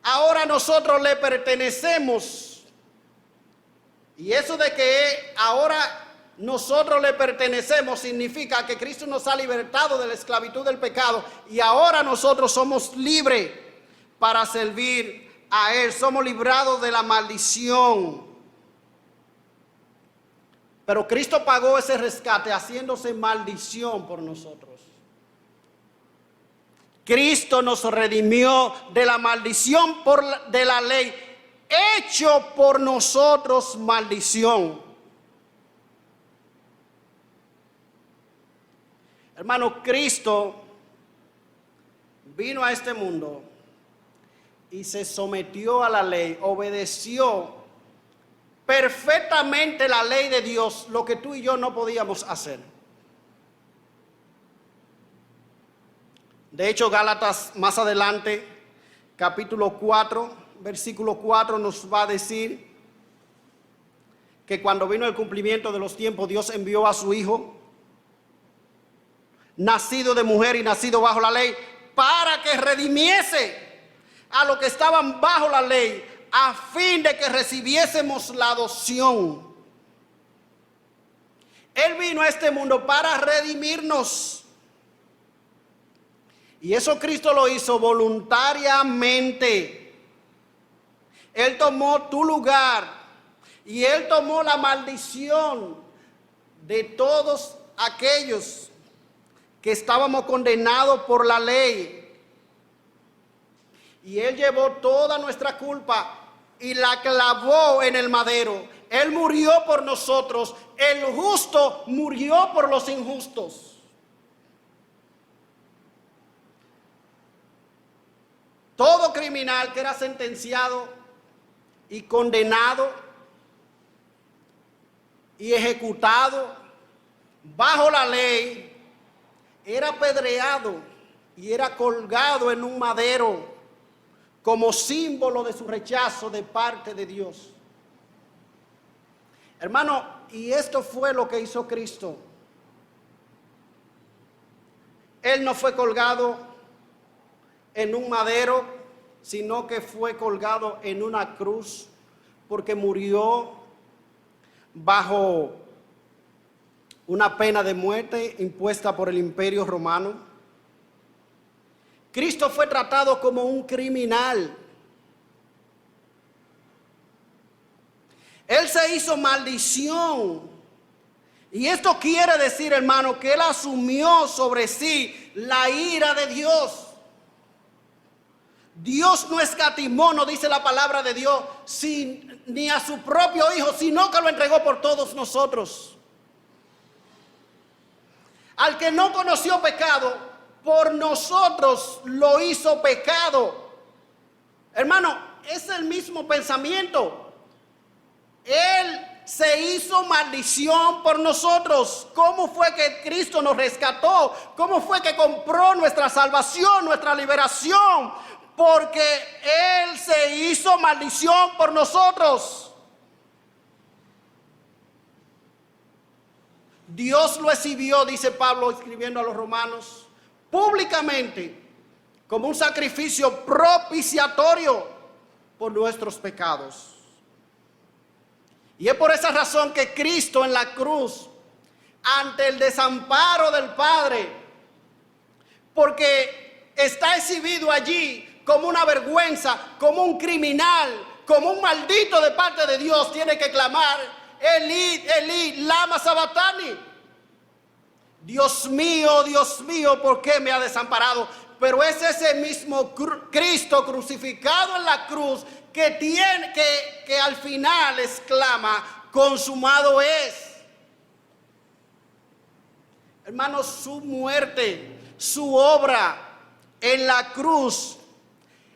Ahora nosotros le pertenecemos. Y eso de que ahora nosotros le pertenecemos significa que Cristo nos ha libertado de la esclavitud del pecado y ahora nosotros somos libres para servir a Él. Somos librados de la maldición. Pero Cristo pagó ese rescate haciéndose maldición por nosotros. Cristo nos redimió de la maldición de la ley, hecho por nosotros maldición. Hermano, Cristo vino a este mundo y se sometió a la ley, obedeció perfectamente la ley de Dios, lo que tú y yo no podíamos hacer. De hecho, Gálatas más adelante, capítulo 4, versículo 4 nos va a decir que cuando vino el cumplimiento de los tiempos, Dios envió a su Hijo, nacido de mujer y nacido bajo la ley, para que redimiese a los que estaban bajo la ley, a fin de que recibiésemos la adopción. Él vino a este mundo para redimirnos. Y eso Cristo lo hizo voluntariamente. Él tomó tu lugar y Él tomó la maldición de todos aquellos que estábamos condenados por la ley. Y Él llevó toda nuestra culpa y la clavó en el madero. Él murió por nosotros. El justo murió por los injustos. Todo criminal que era sentenciado y condenado y ejecutado bajo la ley era apedreado y era colgado en un madero como símbolo de su rechazo de parte de Dios. Hermano, y esto fue lo que hizo Cristo. Él no fue colgado en un madero, sino que fue colgado en una cruz, porque murió bajo una pena de muerte impuesta por el Imperio Romano. Cristo fue tratado como un criminal. Él se hizo maldición. Y esto quiere decir, hermano, que Él asumió sobre sí la ira de Dios. Dios no escatimó, no dice la palabra de Dios, ni a su propio Hijo, sino que lo entregó por todos nosotros. Al que no conoció pecado, por nosotros lo hizo pecado. Hermano, es el mismo pensamiento. Él se hizo maldición por nosotros. ¿Cómo fue que Cristo nos rescató? ¿Cómo fue que compró nuestra salvación, nuestra liberación? porque Él se hizo maldición por nosotros. Dios lo exhibió, dice Pablo escribiendo a los romanos, públicamente como un sacrificio propiciatorio por nuestros pecados. Y es por esa razón que Cristo en la cruz, ante el desamparo del Padre, porque está exhibido allí como una vergüenza, como un criminal, como un maldito de parte de Dios, tiene que clamar: Elí, Elí, lama sabactani. Dios mío, ¿por qué me ha desamparado? Pero es ese mismo Cristo crucificado en la cruz que al final exclama: consumado es. Hermanos, su muerte, su obra en la cruz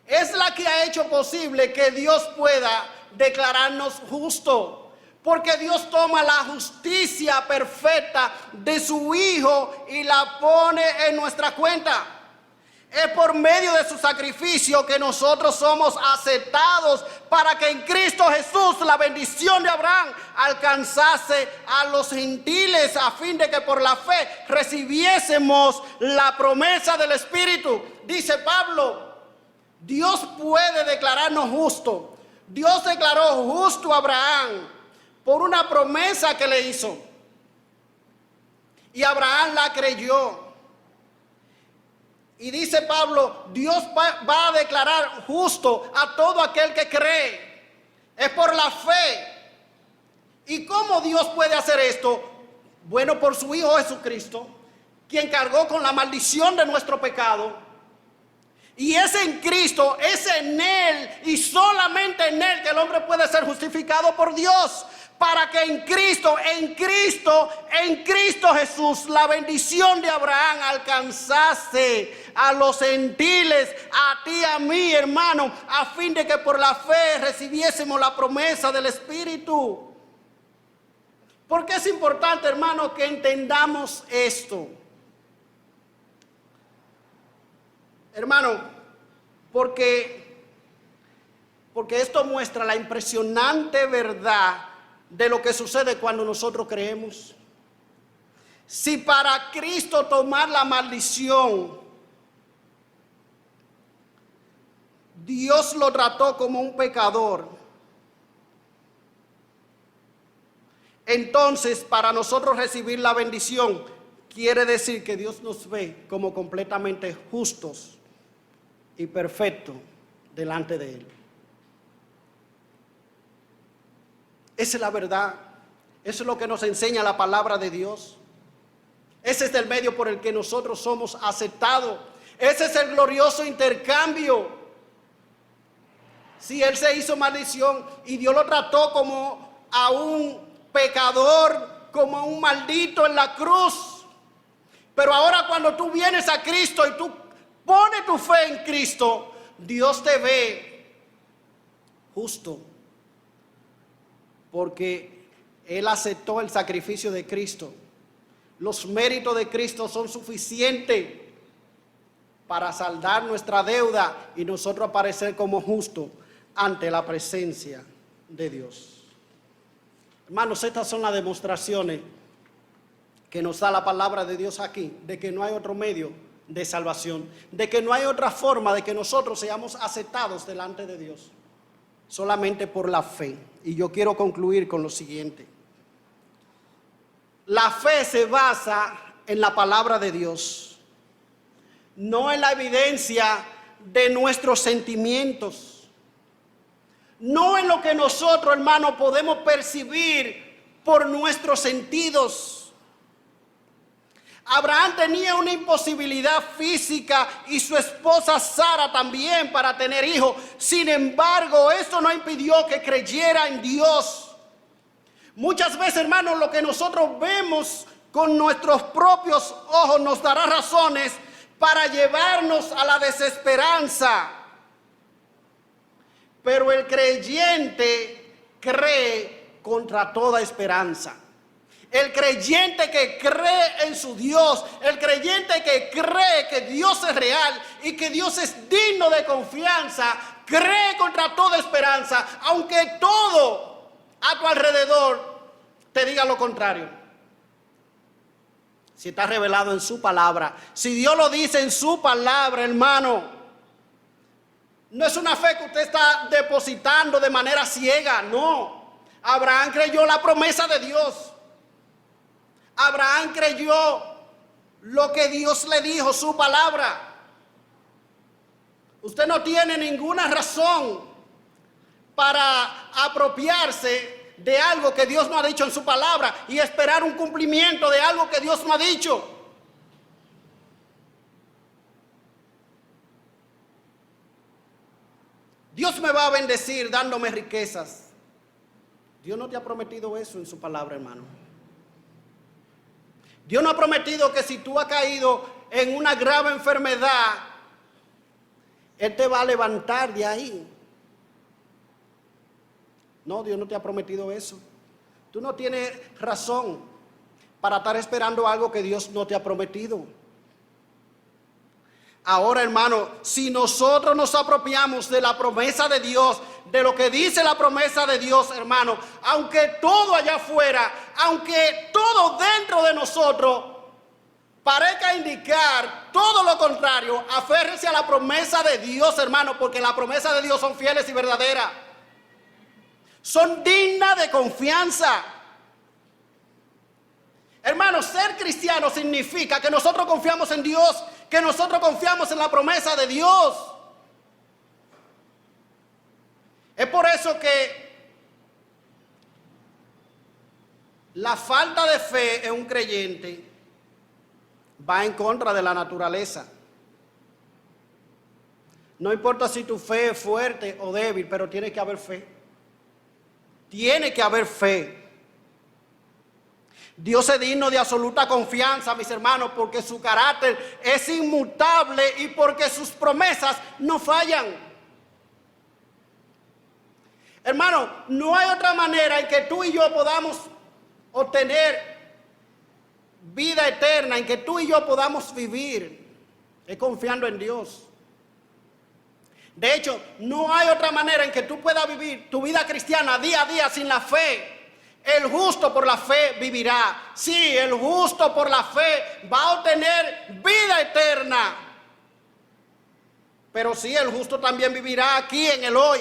es la que ha hecho posible que Dios pueda declararnos justos. Porque Dios toma la justicia perfecta de su Hijo y la pone en nuestra cuenta. Es por medio de su sacrificio que nosotros somos aceptados para que en Cristo Jesús la bendición de Abraham alcanzase a los gentiles, a fin de que por la fe recibiésemos la promesa del Espíritu. Dice Pablo, Dios puede declararnos justos. Dios declaró justo a Abraham por una promesa que le hizo. Y Abraham la creyó. Y dice Pablo, Dios va a declarar justo a todo aquel que cree. Es por la fe. ¿Y cómo Dios puede hacer esto? Bueno, por su Hijo Jesucristo, quien cargó con la maldición de nuestro pecado. Y es en Cristo, es en Él y solamente en Él que el hombre puede ser justificado por Dios. Para que en Cristo Jesús la bendición de Abraham alcanzase a los gentiles, a ti, a mí, hermano, a fin de que por la fe recibiésemos la promesa del Espíritu. ¿Por qué es importante, hermano, que entendamos esto? Hermano, porque esto muestra la impresionante verdad de lo que sucede cuando nosotros creemos. Si para Cristo tomar la maldición, Dios lo trató como un pecador, entonces para nosotros recibir la bendición, quiere decir que Dios nos ve como completamente justos y perfectos delante de Él. Esa es la verdad. Eso es lo que nos enseña la palabra de Dios. Ese es el medio por el que nosotros somos aceptados. Ese es el glorioso intercambio. Si Él se hizo maldición y Dios lo trató como a un pecador, como a un maldito en la cruz. Pero ahora cuando tú vienes a Cristo y tú pones tu fe en Cristo, Dios te ve justo. Porque Él aceptó el sacrificio de Cristo. Los méritos de Cristo son suficientes para saldar nuestra deuda y nosotros aparecer como justos ante la presencia de Dios. Hermanos, estas son las demostraciones que nos da la palabra de Dios aquí, de que no hay otro medio de salvación, de que no hay otra forma de que nosotros seamos aceptados delante de Dios, solamente por la fe. Y yo quiero concluir con lo siguiente. La fe se basa en la palabra de Dios, no en la evidencia de nuestros sentimientos, no en lo que nosotros, hermanos, podemos percibir por nuestros sentidos. Abraham tenía una imposibilidad física y su esposa Sara también para tener hijos. Sin embargo, esto no impidió que creyera en Dios. Muchas veces, hermanos, lo que nosotros vemos con nuestros propios ojos nos dará razones para llevarnos a la desesperanza. Pero el creyente cree contra toda esperanza. El creyente que cree en su Dios, el creyente que cree que Dios es real y que Dios es digno de confianza, cree contra toda esperanza, aunque todo a tu alrededor te diga lo contrario. Si está revelado en su palabra, si Dios lo dice en su palabra, hermano, no es una fe que usted está depositando de manera ciega, no. Abraham creyó la promesa de Dios. Abraham creyó lo que Dios le dijo, su palabra. Usted no tiene ninguna razón para apropiarse de algo que Dios no ha dicho en su palabra y esperar un cumplimiento de algo que Dios no ha dicho. Dios me va a bendecir dándome riquezas. Dios no te ha prometido eso en su palabra, hermano. Dios no ha prometido que si tú has caído en una grave enfermedad, Él te va a levantar de ahí. No, Dios no te ha prometido eso. Tú no tienes razón para estar esperando algo que Dios no te ha prometido. Ahora, hermano, si nosotros nos apropiamos de la promesa de Dios, de lo que dice la promesa de Dios, hermano, aunque todo allá afuera, aunque todo dentro de nosotros parezca indicar todo lo contrario, aférrese a la promesa de Dios, hermano, porque las promesas de Dios son fieles y verdaderas. Son dignas de confianza. Hermanos, ser cristiano significa que nosotros confiamos en Dios, que nosotros confiamos en la promesa de Dios. Es por eso que la falta de fe en un creyente va en contra de la naturaleza. No importa si tu fe es fuerte o débil, pero tiene que haber fe. Tiene que haber fe. Dios es digno de absoluta confianza, mis hermanos, porque su carácter es inmutable y porque sus promesas no fallan. Hermano, no hay otra manera en que tú y yo podamos obtener vida eterna, en que tú y yo podamos vivir, es confiando en Dios. De hecho, no hay otra manera en que tú puedas vivir tu vida cristiana día a día sin la fe. El justo por la fe vivirá. Sí, el justo por la fe va a obtener vida eterna. Pero sí, el justo también vivirá aquí en el hoy,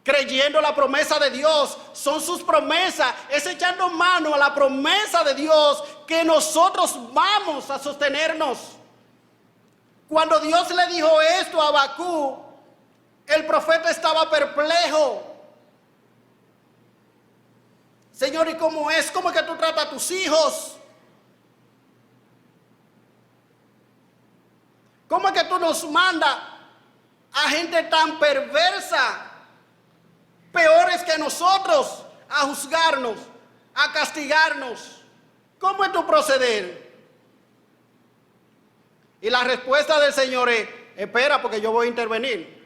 creyendo la promesa de Dios. Son sus promesas, es echando mano a la promesa de Dios que nosotros vamos a sostenernos. Cuando Dios le dijo esto a Habacuc, el profeta estaba perplejo. Señor, ¿y cómo es? ¿Cómo es que tú tratas a tus hijos? ¿Cómo es que tú nos mandas a gente tan perversa, peores que nosotros, a juzgarnos, a castigarnos? ¿Cómo es tu proceder? Y la respuesta del Señor es: espera, porque yo voy a intervenir.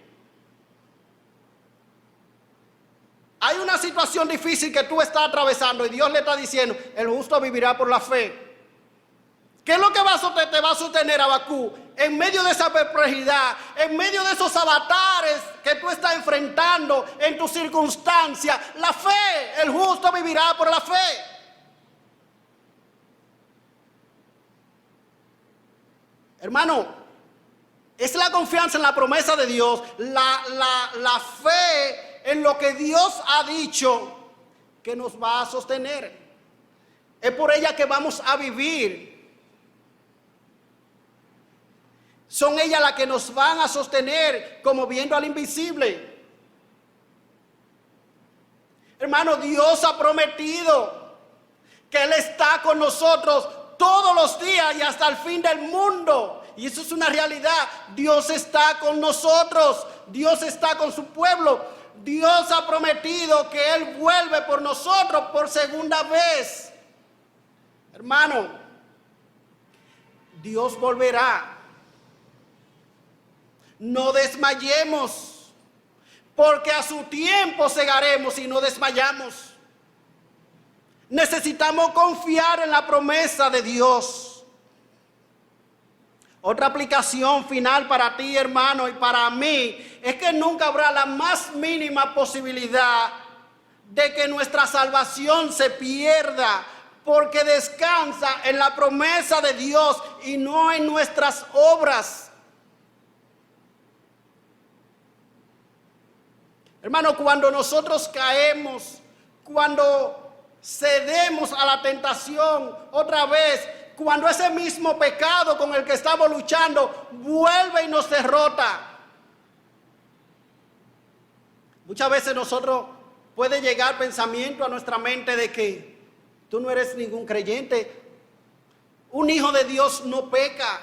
Hay una situación difícil que tú estás atravesando y Dios le está diciendo: el justo vivirá por la fe. ¿Qué es lo que te va a sostener, Habacuc? En medio de esa perplejidad, en medio de esos avatares que tú estás enfrentando en tus circunstancias, la fe. El justo vivirá por la fe. Hermano, es la confianza en la promesa de Dios, la fe en lo que Dios ha dicho que nos va a sostener. Es por ella que vamos a vivir. Son ellas las que nos van a sostener como viendo al invisible. Hermano, Dios ha prometido que Él está con nosotros todos los días y hasta el fin del mundo. Y eso es una realidad. Dios está con nosotros. Dios está con su pueblo. Dios ha prometido que Él vuelve por nosotros por segunda vez. Hermano, Dios volverá. No desmayemos, porque a su tiempo segaremos y no desmayamos. Necesitamos confiar en la promesa de Dios. Otra aplicación final para ti, hermano, y para mí, es que nunca habrá la más mínima posibilidad de que nuestra salvación se pierda, porque descansa en la promesa de Dios y no en nuestras obras. Hermano, cuando nosotros caemos, cuando cedemos a la tentación otra vez, cuando ese mismo pecado con el que estamos luchando vuelve y nos derrota, muchas veces nosotros puede llegar pensamiento a nuestra mente de que tú no eres ningún creyente. Un hijo de Dios no peca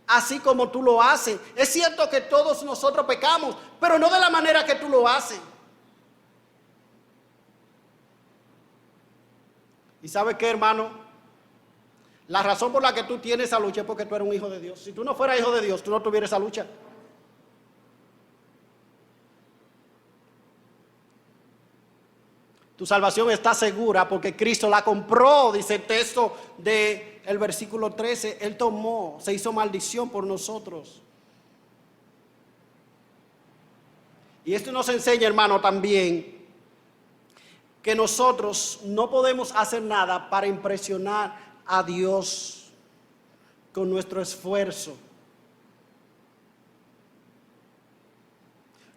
así como tú lo haces. Es cierto que todos nosotros pecamos, pero no de la manera que tú lo haces. ¿Y sabe qué, hermano? La razón por la que tú tienes esa lucha es porque tú eres un hijo de Dios. Si tú no fueras hijo de Dios, tú no tuvieras esa lucha. Tu salvación está segura porque Cristo la compró, dice el texto del versículo 13. Él tomó, se hizo maldición por nosotros. Y esto nos enseña, hermano, también que nosotros no podemos hacer nada para impresionar a Dios con nuestro esfuerzo.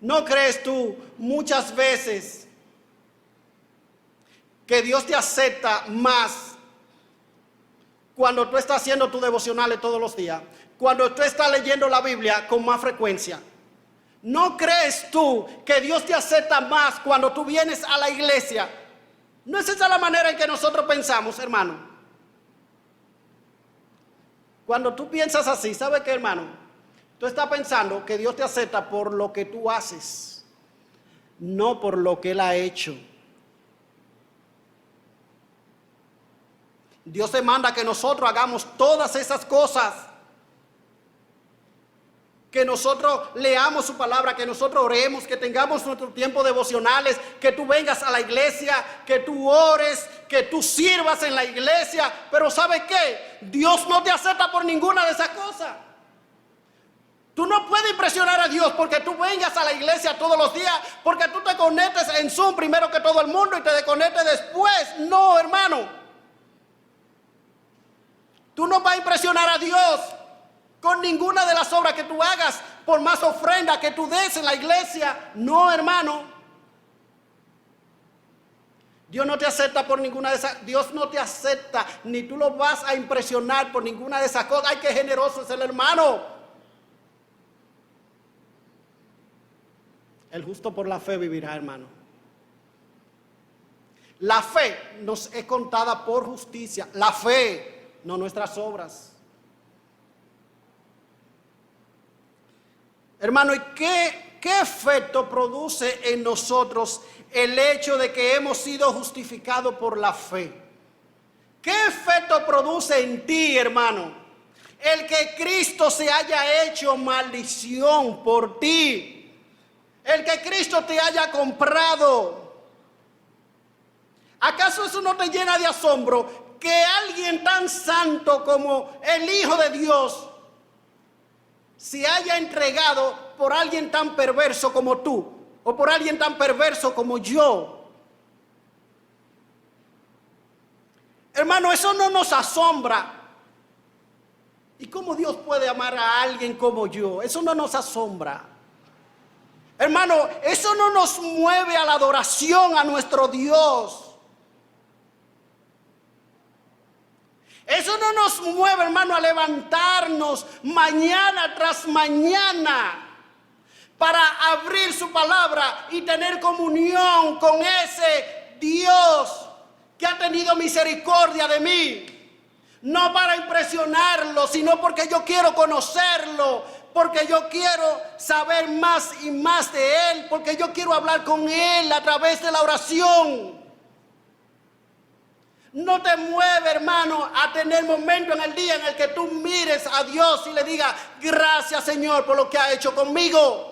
¿No crees tú muchas veces que Dios te acepta más cuando tú estás haciendo tus devocionales todos los días, cuando tú estás leyendo la Biblia con más frecuencia? ¿No crees tú que Dios te acepta más cuando tú vienes a la iglesia? ¿No es esa la manera en que nosotros pensamos, hermano? Cuando tú piensas así, ¿sabes qué, hermano? Tú estás pensando que Dios te acepta por lo que tú haces, no por lo que Él ha hecho. Dios demanda que nosotros hagamos todas esas cosas, que nosotros leamos su palabra, que nosotros oremos, que tengamos nuestro tiempo devocionales, que tú vengas a la iglesia, que tú ores, que tú sirvas en la iglesia. Pero ¿sabes qué? Dios no te acepta por ninguna de esas cosas. Tú no puedes impresionar a Dios porque tú vengas a la iglesia todos los días, porque tú te conectes en Zoom primero que todo el mundo y te desconectes después. No, hermano. Tú no vas a impresionar a Dios con ninguna de las obras que tú hagas, por más ofrenda que tú des en la iglesia. No, hermano. Dios no te acepta por ninguna de esas. Dios no te acepta, ni tú lo vas a impresionar por ninguna de esas cosas. Ay, qué generoso es el hermano. El justo por la fe vivirá, hermano. La fe nos es contada por justicia. La fe, no nuestras obras. Hermano, ¿y qué efecto produce en nosotros el hecho de que hemos sido justificados por la fe? ¿Qué efecto produce en ti, hermano, el que Cristo se haya hecho maldición por ti? El que Cristo te haya comprado. ¿Acaso eso no te llena de asombro? Que alguien tan santo como el Hijo de Dios se haya entregado por alguien tan perverso como tú, o por alguien tan perverso como yo. Hermano, eso no nos asombra. ¿Y cómo Dios puede amar a alguien como yo? Eso no nos asombra. Hermano, eso no nos mueve a la adoración a nuestro Dios. Eso no nos mueve, hermano, a levantarnos mañana tras mañana para abrir su palabra y tener comunión con ese Dios que ha tenido misericordia de mí. No para impresionarlo, sino porque yo quiero conocerlo, porque yo quiero saber más y más de Él, porque yo quiero hablar con Él a través de la oración. No te mueve, hermano, a tener momento en el día en el que tú mires a Dios y le digas: gracias, Señor, por lo que ha hecho conmigo.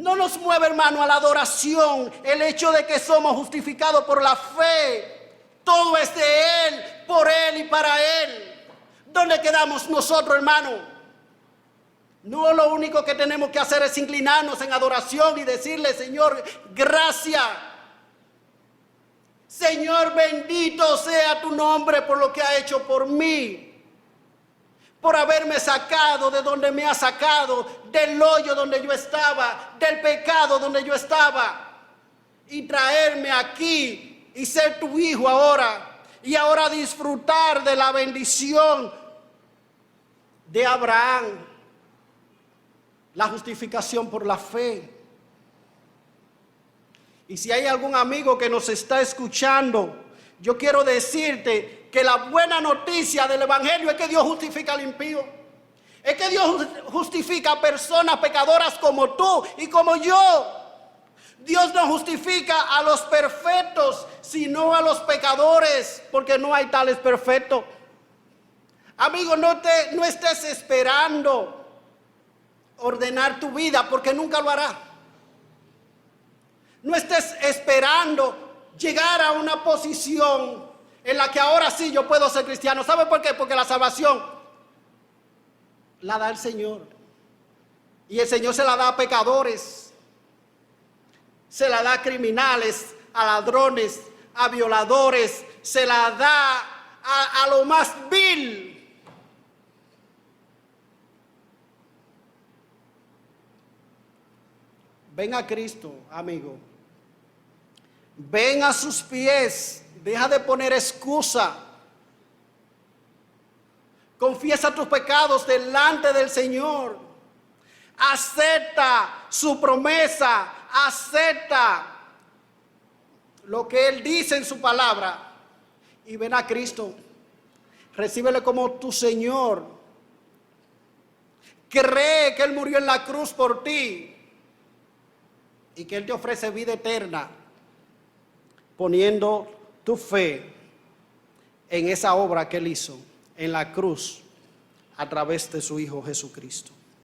No nos mueve, hermano, a la adoración el hecho de que somos justificados por la fe. Todo es de Él, por Él y para Él. ¿Dónde quedamos nosotros, hermano? No, lo único que tenemos que hacer es inclinarnos en adoración y decirle: Señor, gracias. Señor, bendito sea tu nombre por lo que ha hecho por mí, por haberme sacado de donde me ha sacado, del hoyo donde yo estaba, del pecado donde yo estaba, y traerme aquí y ser tu hijo ahora, y ahora disfrutar de la bendición de Abraham, la justificación por la fe. Y si hay algún amigo que nos está escuchando, yo quiero decirte que la buena noticia del evangelio es que Dios justifica al impío. Es que Dios justifica a personas pecadoras como tú y como yo. Dios no justifica a los perfectos, sino a los pecadores, porque no hay tales perfectos. Amigo, no estés esperando ordenar tu vida, porque nunca lo hará. No estés esperando llegar a una posición en la que ahora sí yo puedo ser cristiano. ¿Sabe por qué? Porque la salvación la da el Señor. Y el Señor se la da a pecadores, se la da a criminales, a ladrones, a violadores, se la da a lo más vil. Ven a Cristo, amigo. Ven a sus pies. Deja de poner excusa. Confiesa tus pecados delante del Señor. Acepta su promesa. Acepta lo que Él dice en su palabra. Y ven a Cristo. Recíbele como tu Señor. Cree que Él murió en la cruz por ti. Y que Él te ofrece vida eterna, poniendo tu fe en esa obra que Él hizo en la cruz a través de su Hijo Jesucristo.